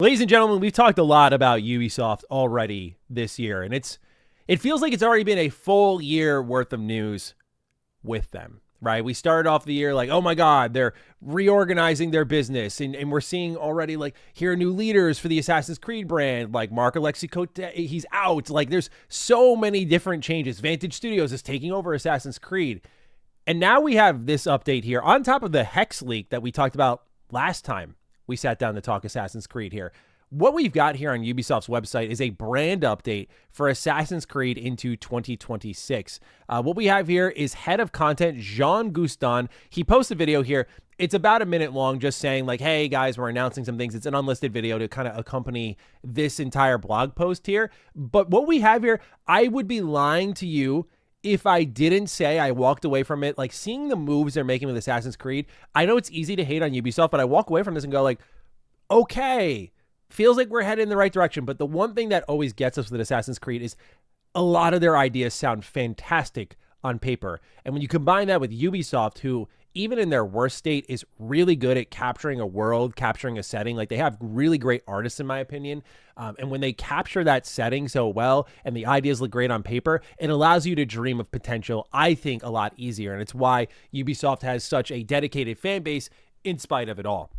Ladies and gentlemen, we've talked a lot about Ubisoft already this year, and it feels like it's already been a full year worth of news with them, right? We started off the year like, oh my God, they're reorganizing their business, and we're seeing already like, here are new leaders for the Assassin's Creed brand, like Mark Alexei Cote, he's out. Like there's so many different changes. Vantage Studios is taking over Assassin's Creed. And now we have this update here on top of the Hex leak that we talked about last time we sat down to talk Assassin's Creed here. What we've got here on Ubisoft's website is a brand update for Assassin's Creed into 2026. What we have here is head of content Jean Guston. He posted a video here. It's about a minute long, just saying like, hey guys, we're announcing some things. It's an unlisted video to kind of accompany this entire blog post here. But what we have here, I would be lying to you if I didn't say I walked away from it, like seeing the moves they're making with Assassin's Creed. I know it's easy to hate on Ubisoft, but I walk away from this and go like, okay, feels like we're headed in the right direction. But the one thing that always gets us with Assassin's Creed is a lot of their ideas sound fantastic on paper. And when you combine that with Ubisoft, who even in their worst state is really good at capturing a world, capturing a setting, like they have really great artists in my opinion. And when they capture that setting so well and the ideas look great on paper, it allows you to dream of potential, I think, a lot easier. And it's why Ubisoft has such a dedicated fan base in spite of it all.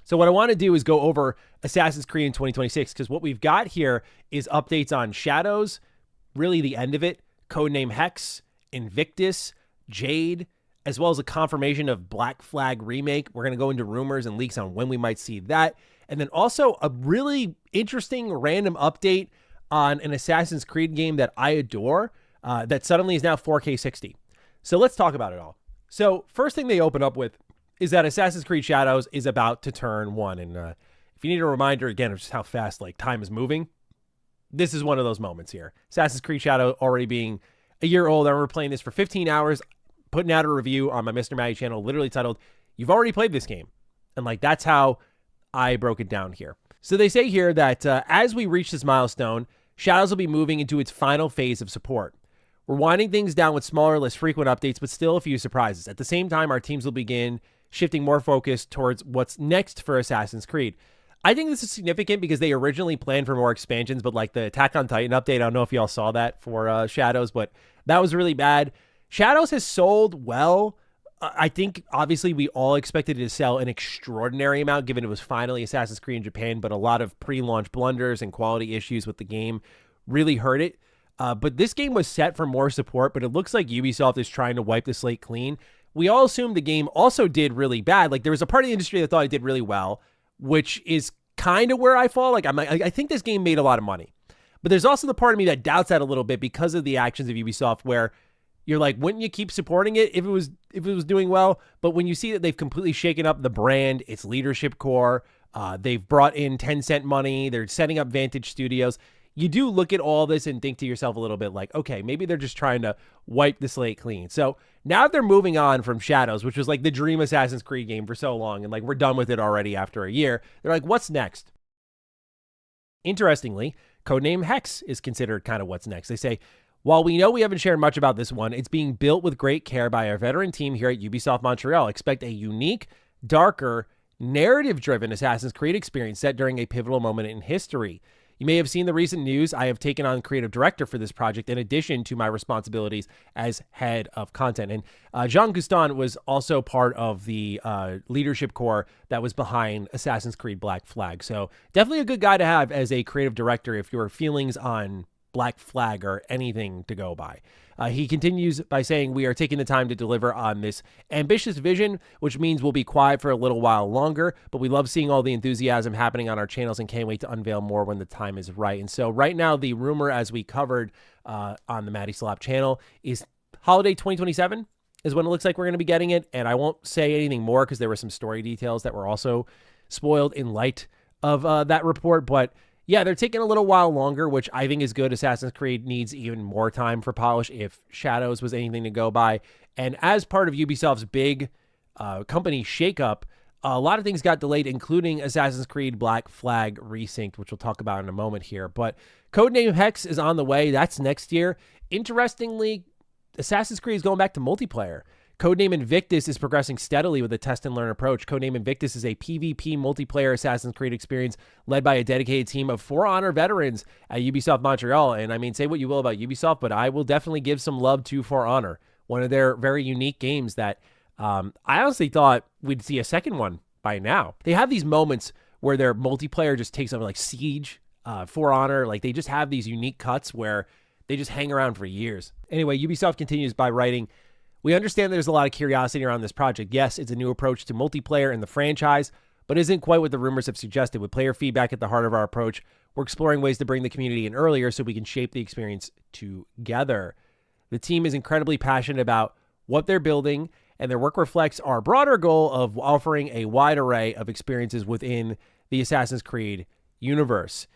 So what I want to do is go over Assassin's Creed in 2026, because what we've got here is updates on Shadows, really the end of it, Codename Hex, Invictus, Jade, as well as a confirmation of Black Flag Remake. We're going to go into rumors and leaks on when we might see that. And then also a really interesting random update on an Assassin's Creed game that I adore that suddenly is now 4K 60. So let's talk about it all. So first thing they open up with is that Assassin's Creed Shadows is about to turn 1. And if you need a reminder again of just how fast like time is moving, this is one of those moments here. Assassin's Creed Shadow already being a year old. I remember playing this for 15 hours, putting out a review on my Mr. Matty channel, literally titled, "You've already played this game." And like, that's how I broke it down here. So they say here that as we reach this milestone, Shadows will be moving into its final phase of support. We're winding things down with smaller, less frequent updates, but still a few surprises. At the same time, our teams will begin shifting more focus towards what's next for Assassin's Creed. I think this is significant because they originally planned for more expansions, but like the Attack on Titan update, I don't know if y'all saw that for Shadows, but that was really bad. Shadows has sold well. I think obviously we all expected it to sell an extraordinary amount given it was finally Assassin's Creed in Japan, but a lot of pre-launch blunders and quality issues with the game really hurt it. But this game was set for more support, but it looks like Ubisoft is trying to wipe the slate clean. We all assumed the game also did really bad. Like there was a part of the industry that thought it did really well, which is kind of where I fall. Like I think this game made a lot of money, but there's also the part of me that doubts that a little bit because of the actions of Ubisoft, where you're like, wouldn't you keep supporting it if it was doing well? But when you see that they've completely shaken up the brand, its leadership core, they've brought in Tencent money, they're setting up Vantage Studios, you do look at all this and think to yourself a little bit like, okay, maybe they're just trying to wipe the slate clean. So now they're moving on from Shadows, which was like the dream Assassin's Creed game for so long, and like we're done with it already after a year. They're like, what's next? Interestingly, Codename Hex is considered kind of what's next. They say, while we know we haven't shared much about this one, it's being built with great care by our veteran team here at Ubisoft Montreal. Expect a unique, darker, narrative-driven Assassin's Creed experience set during a pivotal moment in history. You may have seen the recent news. I have taken on creative director for this project in addition to my responsibilities as head of content. And Jean Guston was also part of the leadership core that was behind Assassin's Creed Black Flag. So definitely a good guy to have as a creative director if your feelings on Black Flag or anything to go by. He continues by saying, we are taking the time to deliver on this ambitious vision, which means we'll be quiet for a little while longer, but we love seeing all the enthusiasm happening on our channels and can't wait to unveil more when the time is right. And so right now, the rumor, as we covered on the Matty Slap channel, is holiday 2027 is when it looks like we're going to be getting it. And I won't say anything more because there were some story details that were also spoiled in light of that report, but yeah, they're taking a little while longer, which I think is good. Assassin's Creed needs even more time for polish if Shadows was anything to go by. And as part of Ubisoft's big company shakeup, a lot of things got delayed, including Assassin's Creed Black Flag Resynced, which we'll talk about in a moment here. But Codename Hex is on the way. That's next year. Interestingly, Assassin's Creed is going back to multiplayer. Codename Invictus is progressing steadily with a test and learn approach. Codename Invictus is a PvP multiplayer Assassin's Creed experience led by a dedicated team of For Honor veterans at Ubisoft Montreal. And I mean, say what you will about Ubisoft, but I will definitely give some love to For Honor, one of their very unique games that I honestly thought we'd see a second one by now. They have these moments where their multiplayer just takes over, like Siege, For Honor. Like, they just have these unique cuts where they just hang around for years. Anyway, Ubisoft continues by writing, "We understand there's a lot of curiosity around this project. Yes, it's a new approach to multiplayer in the franchise, but isn't quite what the rumors have suggested. With player feedback at the heart of our approach, we're exploring ways to bring the community in earlier so we can shape the experience together. The team is incredibly passionate about what they're building, and their work reflects our broader goal of offering a wide array of experiences within the Assassin's Creed universe."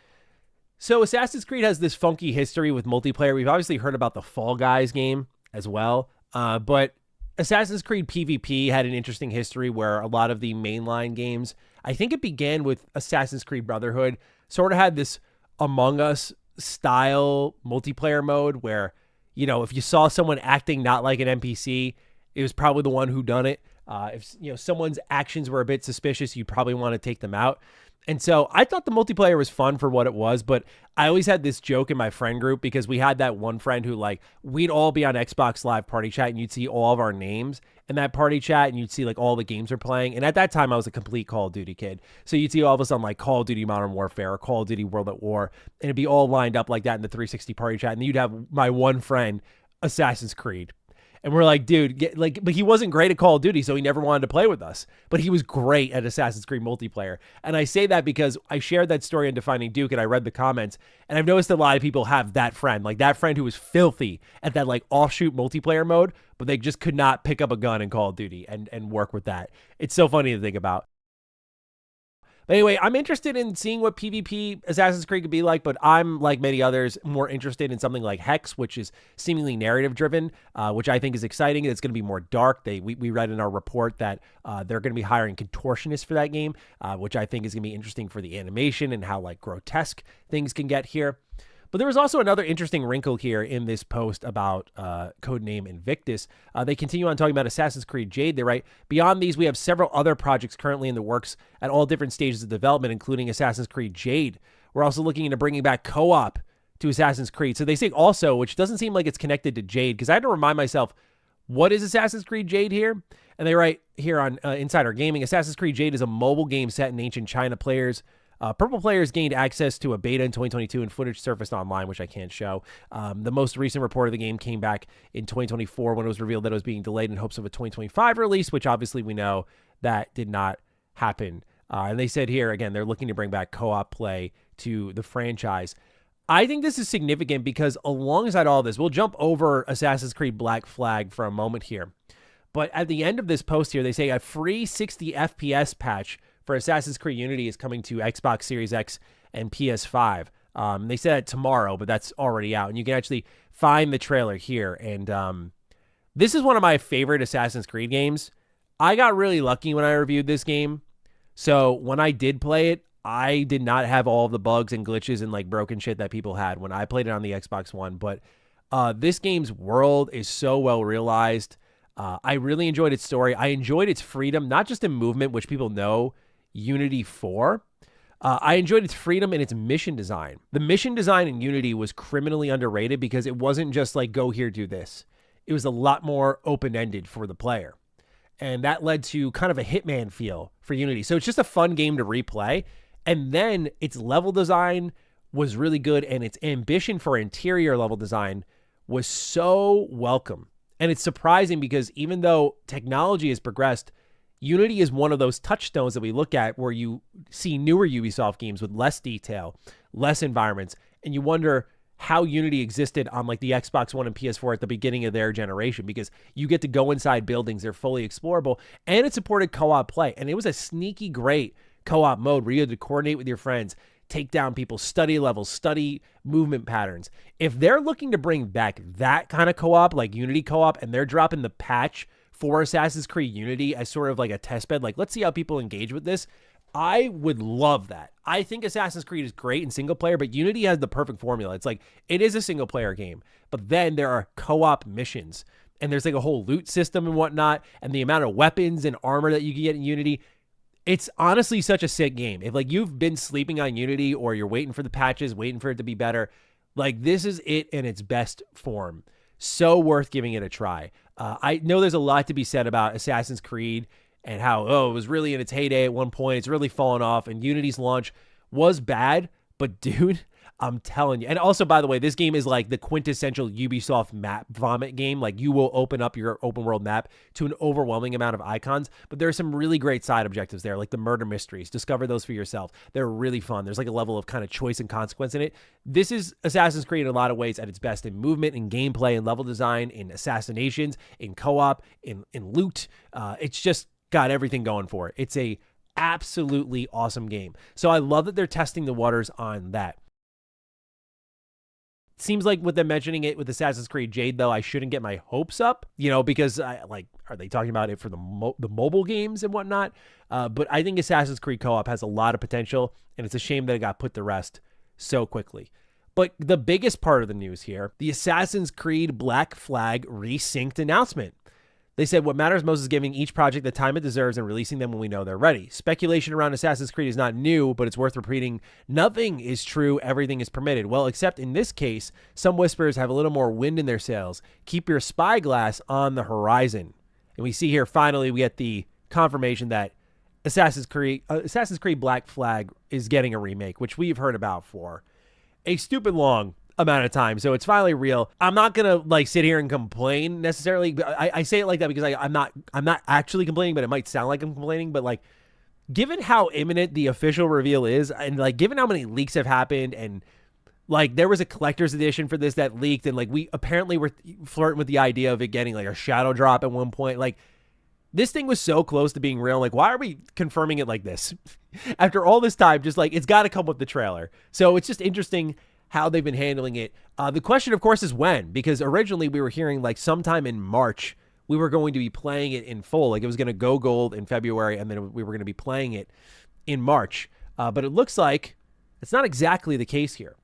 So Assassin's Creed has this funky history with multiplayer. We've obviously heard about the Fall Guys game as well. But Assassin's Creed PvP had an interesting history where a lot of the mainline games, I think it began with Assassin's Creed Brotherhood, sort of had this Among Us style multiplayer mode where, you know, if you saw someone acting not like an NPC, it was probably the one who done it. If, you know, someone's actions were a bit suspicious, you'd probably want to take them out. And so I thought the multiplayer was fun for what it was, but I always had this joke in my friend group because we had that one friend who, like, we'd all be on Xbox Live Party Chat and you'd see all of our names in that party chat and you'd see like all the games we're playing. And at that time I was a complete Call of Duty kid. So you'd see all of us on like Call of Duty Modern Warfare or Call of Duty World at War, and it'd be all lined up like that in the 360 party chat. And then you'd have my one friend, Assassin's Creed. And we're like, dude, but he wasn't great at Call of Duty, so he never wanted to play with us. But he was great at Assassin's Creed multiplayer. And I say that because I shared that story on Defining Duke, and I read the comments, and I've noticed a lot of people have that friend who was filthy at that like offshoot multiplayer mode, but they just could not pick up a gun in Call of Duty and work with that. It's so funny to think about. But anyway, I'm interested in seeing what PvP Assassin's Creed could be like, but I'm, like many others, more interested in something like Hex, which is seemingly narrative-driven, which I think is exciting. It's going to be more dark. We read in our report that they're going to be hiring contortionists for that game, which I think is going to be interesting for the animation and how, like, grotesque things can get here. But there was also another interesting wrinkle here in this post about Codename Invictus. They continue on talking about Assassin's Creed Jade. They write, "Beyond these, we have several other projects currently in the works at all different stages of development, including Assassin's Creed Jade. We're also looking into bringing back co-op to Assassin's Creed." So they say also, which doesn't seem like it's connected to Jade, because I had to remind myself, what is Assassin's Creed Jade here? And they write here on Insider Gaming, "Assassin's Creed Jade is a mobile game set in ancient China. Purple players gained access to a beta in 2022 and footage surfaced online, which I can't show. The most recent report of the game came back in 2024 when it was revealed that it was being delayed in hopes of a 2025 release, which obviously we know that did not happen." And they said here, again, they're looking to bring back co-op play to the franchise. I think this is significant because alongside all this, we'll jump over Assassin's Creed Black Flag for a moment here. But at the end of this post here, they say a free 60 FPS patch for Assassin's Creed Unity is coming to Xbox Series X and PS5. They said it tomorrow, but that's already out. And you can actually find the trailer here. And this is one of my favorite Assassin's Creed games. I got really lucky when I reviewed this game. So when I did play it, I did not have all of the bugs and glitches and like broken shit that people had when I played it on the Xbox One. But this game's world is so well realized. I really enjoyed its story. I enjoyed its freedom, not just in movement, which people know Unity for. I enjoyed its freedom and its mission design. The mission design in Unity was criminally underrated because it wasn't just like, go here, do this. It was a lot more open-ended for the player. And that led to kind of a Hitman feel for Unity. So it's just a fun game to replay. And then its level design was really good, and its ambition for interior level design was so welcome. And it's surprising because even though technology has progressed, Unity is one of those touchstones that we look at where you see newer Ubisoft games with less detail, less environments, and you wonder how Unity existed on like the Xbox One and PS4 at the beginning of their generation, because you get to go inside buildings, they're fully explorable, and it supported co-op play. And it was a sneaky great co-op mode where you had to coordinate with your friends, take down people, study levels, study movement patterns. If they're looking to bring back that kind of co-op, like Unity co-op, and they're dropping the patch for Assassin's Creed Unity as sort of like a test bed, like let's see how people engage with this, I would love that. I think Assassin's Creed is great in single player, but Unity has the perfect formula. It's like, it is a single player game, but then there are co-op missions. and there's like a whole loot system and whatnot, and the amount of weapons and armor that you can get in Unity. It's honestly such a sick game. If like you've been sleeping on Unity or you're waiting for the patches, waiting for it to be better, like this is it in its best form. So worth giving it a try. I know there's a lot to be said about Assassin's Creed and how, it was really in its heyday at one point. It's really fallen off, and Unity's launch was bad, but dude, I'm telling you. And also, by the way, this game is like the quintessential Ubisoft map vomit game. Like you will open up your open world map to an overwhelming amount of icons, but there are some really great side objectives there, like the murder mysteries. Discover those for yourself. They're really fun. There's like a level of kind of choice and consequence in it. This is Assassin's Creed in a lot of ways at its best in movement, in gameplay, in level design, in assassinations, in co-op, in loot. It's just got everything going for it. It's a absolutely awesome game. So I love that they're testing the waters on that. Seems like with them mentioning it with Assassin's Creed Jade, though, I shouldn't get my hopes up, because are they talking about it for the mobile games and whatnot? But I think Assassin's Creed co-op has a lot of potential, and it's a shame that it got put to rest so quickly. But the biggest part of the news here, the Assassin's Creed Black Flag resynced announcement. They said what matters most is giving each project the time it deserves and releasing them when we know they're ready. Speculation around Assassin's Creed is not new, but it's worth repeating. Nothing is true. Everything is permitted. Well, except in this case, some whispers have a little more wind in their sails. Keep your spyglass on the horizon. And we see here, finally, we get the confirmation that Assassin's Creed Black Flag is getting a remake, which we've heard about for a stupid long amount of time. So it's finally real. I'm not gonna like sit here and complain necessarily. I say it like that because I'm not actually complaining, but it might sound like I'm complaining. But like, given how imminent the official reveal is, and like given how many leaks have happened, and like there was a collector's edition for this that leaked, and like we apparently were flirting with the idea of it getting like a shadow drop at one point. Like this thing was so close to being real. Like, why are we confirming it like this after all this time? Just like, it's got to come with the trailer. So it's just interesting how they've been handling it. The question, of course, is when, because originally we were hearing like sometime in March, we were going to be playing it in full. Like it was going to go gold in February, and then we were going to be playing it in March. But it looks like it's not exactly the case here,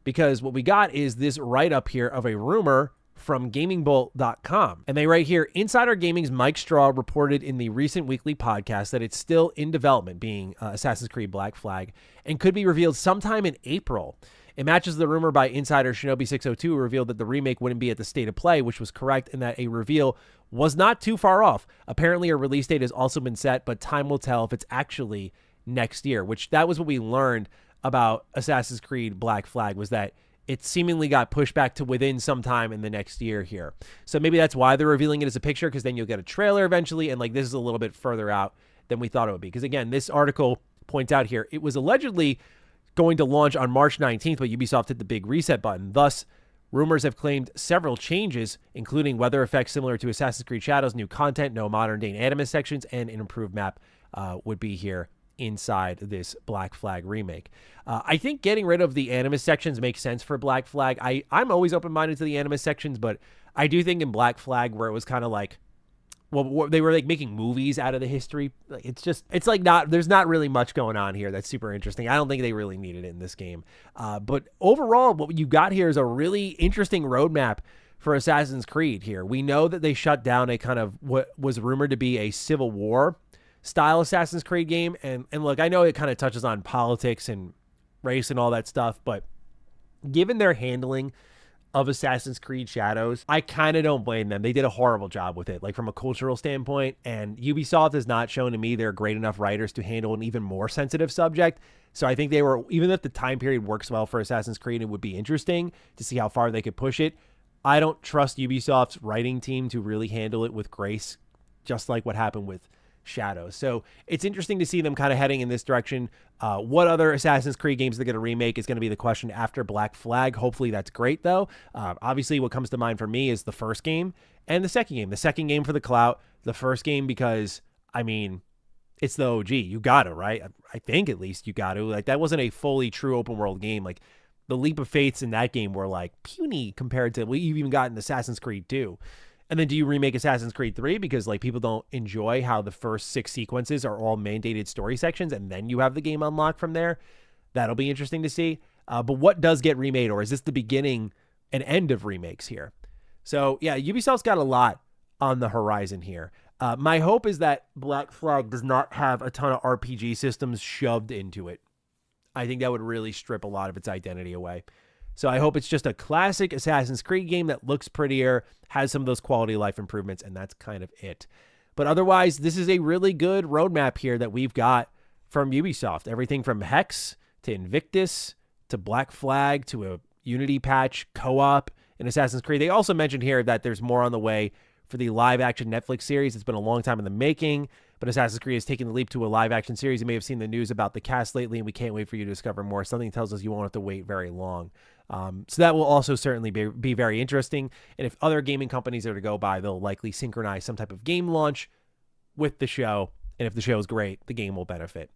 because what we got is this write-up here of a rumor from gamingbolt.com. And they write here, Insider Gaming's Mike Straw reported in the recent weekly podcast that it's still in development, being Assassin's Creed Black Flag, and could be revealed sometime in April. It matches the rumor by insider Shinobi602, who revealed that the remake wouldn't be at the state of play, which was correct, and that a reveal was not too far off. Apparently, a release date has also been set, but time will tell if it's actually next year, which that was what we learned about Assassin's Creed Black Flag, was that it seemingly got pushed back to within some time in the next year here. So maybe that's why they're revealing it as a picture, because then you'll get a trailer eventually, and like this is a little bit further out than we thought it would be. Because again, this article points out here, it was allegedly going to launch on March 19th, but Ubisoft hit the big reset button. Thus, rumors have claimed several changes, including weather effects similar to Assassin's Creed Shadows, new content, no modern-day Animus sections, and an improved map would be here inside this Black Flag remake. I think getting rid of the Animus sections makes sense for Black Flag. I'm always open-minded to the Animus sections, but I do think in Black Flag, where it was kind of like, well, they were like making movies out of the history. Like it's like there's not really much going on here that's super interesting. I don't think they really needed it in this game. But overall, what you got here is a really interesting roadmap for Assassin's Creed here. We know that they shut down a kind of what was rumored to be a Civil War style Assassin's Creed game. And look, I know it kind of touches on politics and race and all that stuff, but given their handling of Assassin's Creed Shadows, I kind of don't blame them. They did a horrible job with it, like from a cultural standpoint, and Ubisoft has not shown to me they're great enough writers to handle an even more sensitive subject. So I think they were, even if the time period works well for Assassin's Creed, it would be interesting to see how far they could push it. I don't trust Ubisoft's writing team to really handle it with grace, just like what happened with Shadows. So it's interesting to see them kind of heading in this direction. What other Assassin's Creed games they're going to remake is going to be the question after Black Flag. Hopefully that's great, though. Obviously, what comes to mind for me is the first game and the second game. The second game for the clout, the first game because, I mean, it's the OG. You got to, right? I think at least you got to. Like, that wasn't a fully true open world game. Like, the leap of faiths in that game were like puny compared to what you've even got in Assassin's Creed 2. And then do you remake Assassin's Creed 3 because like people don't enjoy how the first 6 sequences are all mandated story sections and then you have the game unlocked from there? That'll be interesting to see. But what does get remade, or is this the beginning and end of remakes here? So yeah, Ubisoft's got a lot on the horizon here. My hope is that Black Flag does not have a ton of RPG systems shoved into it. I think that would really strip a lot of its identity away. So I hope it's just a classic Assassin's Creed game that looks prettier, has some of those quality of life improvements, and that's kind of it. But otherwise, this is a really good roadmap here that we've got from Ubisoft. Everything from Hex to Invictus to Black Flag to a Unity patch, co-op in Assassin's Creed. They also mentioned here that there's more on the way for the live-action Netflix series. It's been a long time in the making, but Assassin's Creed is taking the leap to a live-action series. You may have seen the news about the cast lately, and we can't wait for you to discover more. Something tells us you won't have to wait very long. So that will also certainly be very interesting. And if other gaming companies are to go by, they'll likely synchronize some type of game launch with the show. And if the show is great, the game will benefit.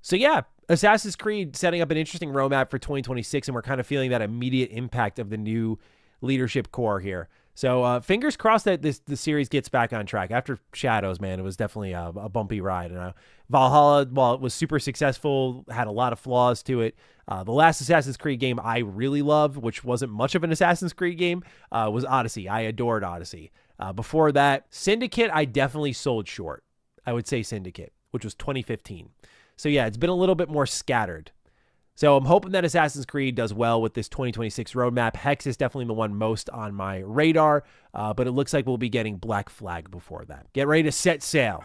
So yeah, Assassin's Creed setting up an interesting roadmap for 2026, and we're kind of feeling that immediate impact of the new leadership core here. So fingers crossed that the series gets back on track. After Shadows, man, it was definitely a bumpy ride. And Valhalla, while it was super successful, had a lot of flaws to it. The last Assassin's Creed game I really loved, which wasn't much of an Assassin's Creed game, was Odyssey. I adored Odyssey. Before that, Syndicate, I definitely sold short. I would say Syndicate, which was 2015. So yeah, it's been a little bit more scattered. So I'm hoping that Assassin's Creed does well with this 2026 roadmap. Hex is definitely the one most on my radar, but it looks like we'll be getting Black Flag before that. Get ready to set sail.